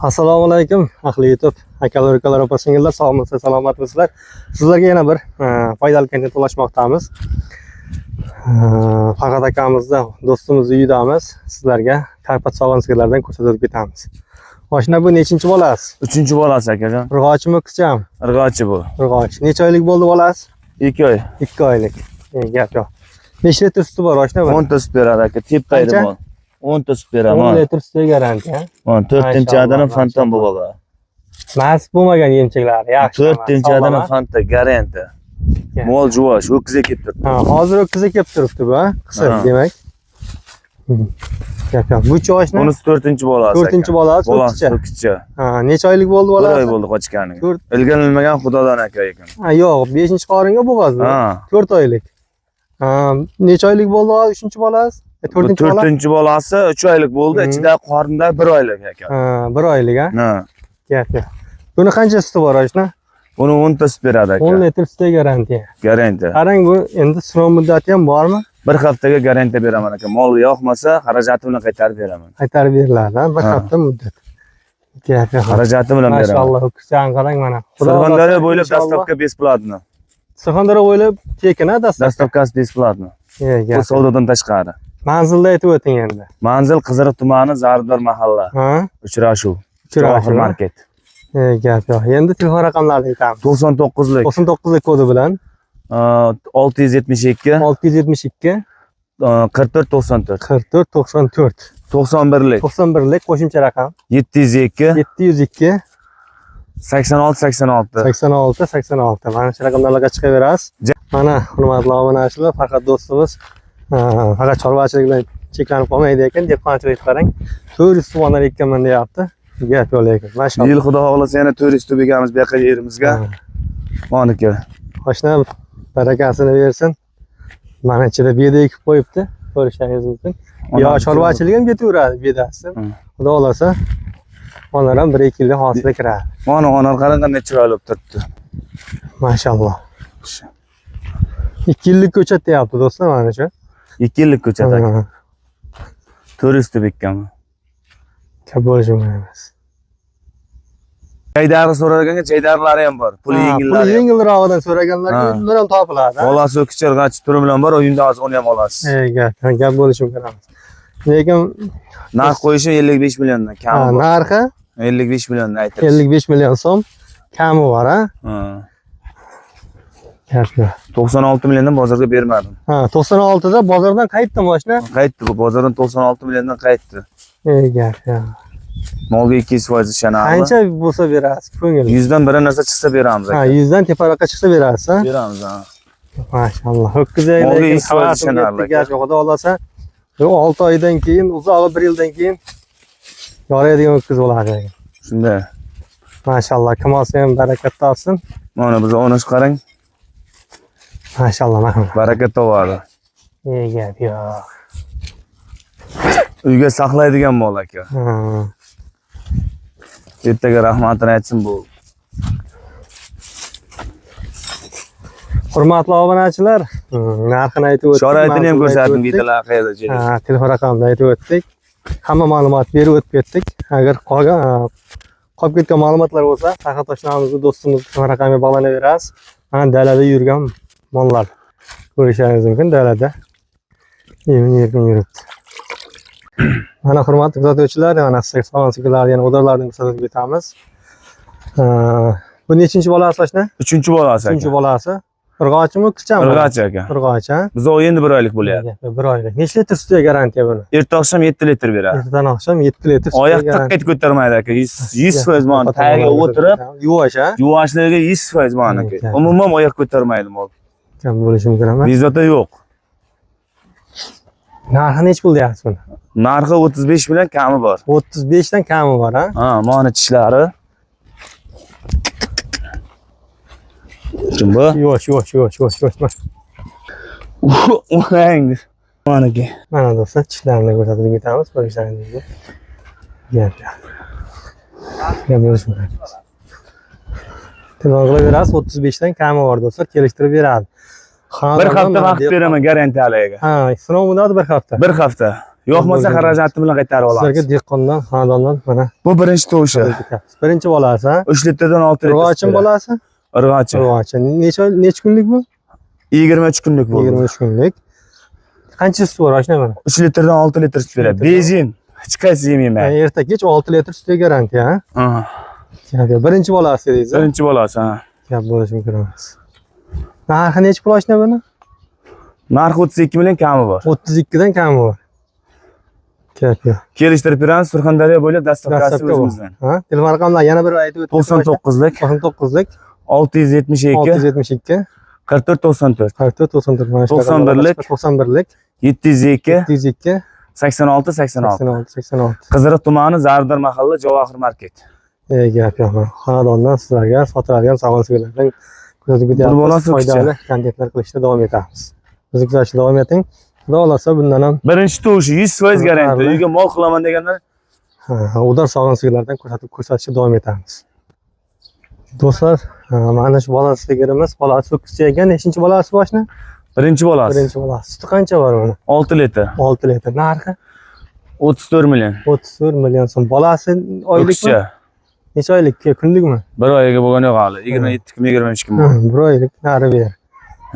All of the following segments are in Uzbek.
Assalomu alaykum, ahli YouTube akalar, ukalar, opa-singillar, sog'misizlar, salomatmisizlar? Sizlarga yana bir foydali kontent ulashmoqdamiz. Farhod akamizda, do'stimiz uyidamiz. Sizlarga Karpat sog'lom sigirlardan ko'rsatib ketamiz. Mashina bu nechinchi bolasi? 3-bolasi akajon. Urg'ochimi, qizchami? Urg'ochi bu. Urg'och. Necha oylik bo'ldi bolasi? 2 oy. 2 oylik. Gap yo'q. Nechta litr suti bor mashina bu? 10 ta sut beradi aka. Tepqaydi bu. 10 ta sut beradi. 10 litr suti garantiya. 4-adana fantom bu bola. Nasib bo'lmagan yemchiklari, yaxshi. 4-adana fanta garanti. Mol juvosh, ho'kizga kelib turibdi. Ha, hozir ho'kizga kelib turibdi bu, qisir demak. Gap yo'q. Bu cho'shni Bunisi 4-bolasi. 4-bolasi, ho'kizcha. Ha, necha oylik bo'ldi bolasi? 1 oy bo'ldi qochganiga. Ilgarilmagan xudodan aka ekan. Ha, yo'q, 5-qoringa bo'g'azdi. Ha. 4 oylik. Ha, necha oylik bo'ldi hozir 3-bolasi? 4-bolasi 3 oylik bo'ldi, ichida qorinda 1 oylik aka. Ha, 1 oylik ha. Ha. Gap yo'q. Buni qancha suti bor oshna? Buni 10 ta sut beradi aka. 10 litr suti garantiya. Garantiya. Qarang, bu endi sinov muddati ham bormi? 1 haftaga garantiya beraman aka. Mol yoqmasa, xarajati bilan qaytarib beraman. Qaytarib beriladi, 1 hafta muddat. Gap yo'q. Xarajati bilan beraman. Maşallah, ho'kizchani qarang mana. Surxondaryo bo'ylab dastavka besplatno. Surxondaryo bo'ylab tekin ha dastavka. Dastavkasi besplatno. Bu Gap. savdodan tashqari. Manzilda aytib o'ting endi. Manzil Qiziriq tumani, Zardor mahalla. Ha? Uchrashuv. Uchrashuv market. Gap yo'q. Endi telefon raqamlarini aytamiz. 99lik. 99lik kodi bilan 672 672 44 94 44 94 91lik 91lik qo'shimcha raqam 702 702 86 86 86 86. Mana shu raqamlarga chiqaverasiz. Mana hurmatli obunachilar, faqat do'stimiz faqat chorvachilik bilan cheklanib qolmaydi ekan, dehqonchilik qarang. 400 tumonlar ekkanman deyapti. Gap yo'q lekin. Mashallah. Yil xudo xohlasa yana 400 tubigamiz bu yoqqa yerimizga. Moniki. Oshna barakasini bersin. Mana ichida beda ekib qo'yibdi. Ko'rishingiz mumkin. Yo, chorvachilik ham ketaveradi bedasi. Xudo xolasa onlar ham 1-2 yilda hosilga kiradi. Mana onar qarang qanday chiroyli bo'lib turibdi. Mashallah. 2 yillik ko'chat deyapti do'stlar, mana shu. 2 yillik ko'chat aka. 400 tub ekkanman. Kab bo'lishi mumkin emas. Jaydari so'raganga jaydarlari ham bor. Puli yengillari. Puli yengilroqdan so'raganlarga ular ham topiladi. Bolasi o'kichirg'achi turi bilan bor, o'yinda hozir uni ham olasiz. Gap bo'lishi mumkin emas. Lekin narx qo'yishi 55 milliondan kami bor. Narxi 55 milliondan aytamiz. 55 million so'm kami bor, ha? Gap yo'q. 96 milliondan bozorga bermadim. Ha, 96 da bozordan qaytdi mashina. Qaytdi bu, bozordan 96 milliondan qaytdi. Gap yo'q. Molga 200% ishonamiz. Qancha bo'lsa berasiz, ko'ngil. 100 dan bir narsa chiqsa beramiz aka. Ha, 100 dan teparoqqa chiqsa berasiz, ha? Beramiz, ha. Maşallah. Ho'kizga Molga 200% ishonarli. Gap yo'q, xudo xolasa 6 oydan keyin, uzog'i 1 yildan keyin yoraydigan ho'kiz bo'ladi. Shunday. Maşallah, kim olsa ham barakat topsin. Mana biz o'nish qarang. Maşallah, mana. Barakat topadi. Gap yo'q. Uyga saqlaydigan mol aka. Ertaga rahmatini aytsin bu. Hurmatli obunachilar, narxini aytib o'tdik. Shoraitini ham ko'rsatdim, videolar qayerda joyda. Ha, telefon raqamini aytib o'tdik. Hamma ma'lumot berib o'tib ketdik. Agar qolib ketgan ma'lumotlar bo'lsa, faqat oshnamizning do'stimiz telefon raqamiga bog'lanaverasiz. Mana dalada yurgan mollar ko'rishingiz mumkin, dalada. Yuribdi. Mana hurmatli kuzatuvchilar, mana sog'lom sigirlarni yana o'darlardan ko'rsatib ketamiz. Bu nechinchi bolasi oshna? 3-bolasi aka. 3-bolasi. Urg'ochimi, qizchami? Urg'ochi aka. Urg'och, ha? Biz endi 1 oylik bo'lyapti. 1 oylik. Necha litr sutiga garantiya buni? Erta oqshom 7 litr beradi. Ertadan oqshom 7 litr sutiga Oyoq taqqa ko'tarmaydi aka. 100% mana tagiga o'tirib, yuvosh, ha? Yuvoshligi 100% mana aka. Umuman oyoq ko'tarmaydi mol. Kam bo'lishi mumkin emas. Bezovta yo'q. Narxi nech pul deyapsiz buni? Narxi 35 million kami bor. 35 dan kami bor, ha? Ha, mana tishlari. Kim bu? Yo'q. Mana ki. Mana do'stlar, tishlarini ko'rsatib ketamiz, ko'rishlaringizni. Gap bo'lishi mumkin. Telefon qilaverasiz, 35 dan kami bor do'stlar, kelishtirib beradi. 1 hafta vaqt beraman garantiyaliga. Ha, sinov muddati 1 hafta. 1 hafta. Yo'qmasa xarajati bilan qaytarib olamiz. Sizlarga dehqondan, xonadondan mana Bu birinchi tovushi. birinchi bolasi, ha? 3 litrdan 6 litr. Urg'ochim bolasi? Urg'ochi. Urg'ochi. Necha kunlik bu? 23 kunlik bo'ldi. 23 kunlik. Qancha suti bor oshna mana? 3 litrdan 6 litr sut beradi. Benzin hech qaysi yemayman. Erta kech 6 litr sutga garantiya, ha? Birinchi bolasi deysiz. Birinchi bolasi, ha. Gap bo'lishi mumkin emas. Narxi necha pul oshna buni? Narxi 32 million kami bor. 32 dan kami bor. Gap yo'q. Kelishtirib beramiz, Surxondaryo bo'ylab dastavkasi o'zimizdan. Ha? Telefon raqamlar yana bir aytib o'tib. 99lik 99lik 672 672 44 94 44 94 mana shu 91lik 91lik 702 702 86 86. 86 86. Qiziriq tumani Zardor mahalla Javohir market. Gap yo'q. Xonadondan sizlarga sotiladigan sog'lom sigirlardan kuzatib bolasi o'tyapmiz. Foydali kontentlar qilishda davom etamiz. Bizni kuzatishda davom eting. Xudo xolasa bundan ham Birinchi tovushi 100% garanti. Uyga mol qilaman deganlar udar sog'lom sigirlardan ko'rsatishda davom etamiz. Do'stlar, mana shu bolasi sigirimiz, bolasi ho'kizcha ekan. Nechinchi bolasi boshni? birinchi bolasi. Birinchi bolasi. Suti qancha bor buni? 6 litr. 6 litr. Narxi 34 million. 34 million so'm. Bolasi oylikmi? Ho'kizcha. Necha oylik? Kunlikmi? Bir oyga bo'lgani yo'q hali. 27 kun, 23 kun bor. Bir oylik nari ber.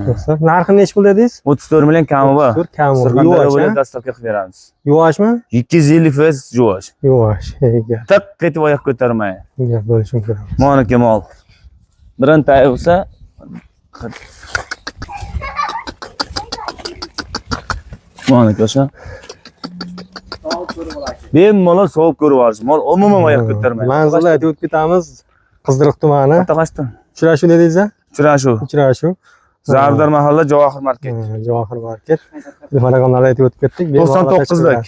Do'stlar, narxi necha pul dedingiz? 34 million kami bor. 34 kami bor. Surxondaryo Yuvosh, bo'ylab ha? dastavka qilib beramiz. Yuvoshmi? 250 yuvosh. Yuvosh. Gap Tiq ketib oyoq ko'tarmay. bo'lishi mumkin. Moniki mol. Birinta bo'lsa moniki o'sha. Bemalol sovib ko'rib olsin. Mol umuman oyoq ko'tarmaydi. Manzilni aytib o'tib ketamiz. Qiziriq tumani. Qataqashdim. Uchrashuv dedingiz a? Uchrashuv. Uchrashuv. Zardor mahalla Javohir market. Javohir market. Telefon raqamlarini aytib o'tib ketdik. 99 lik.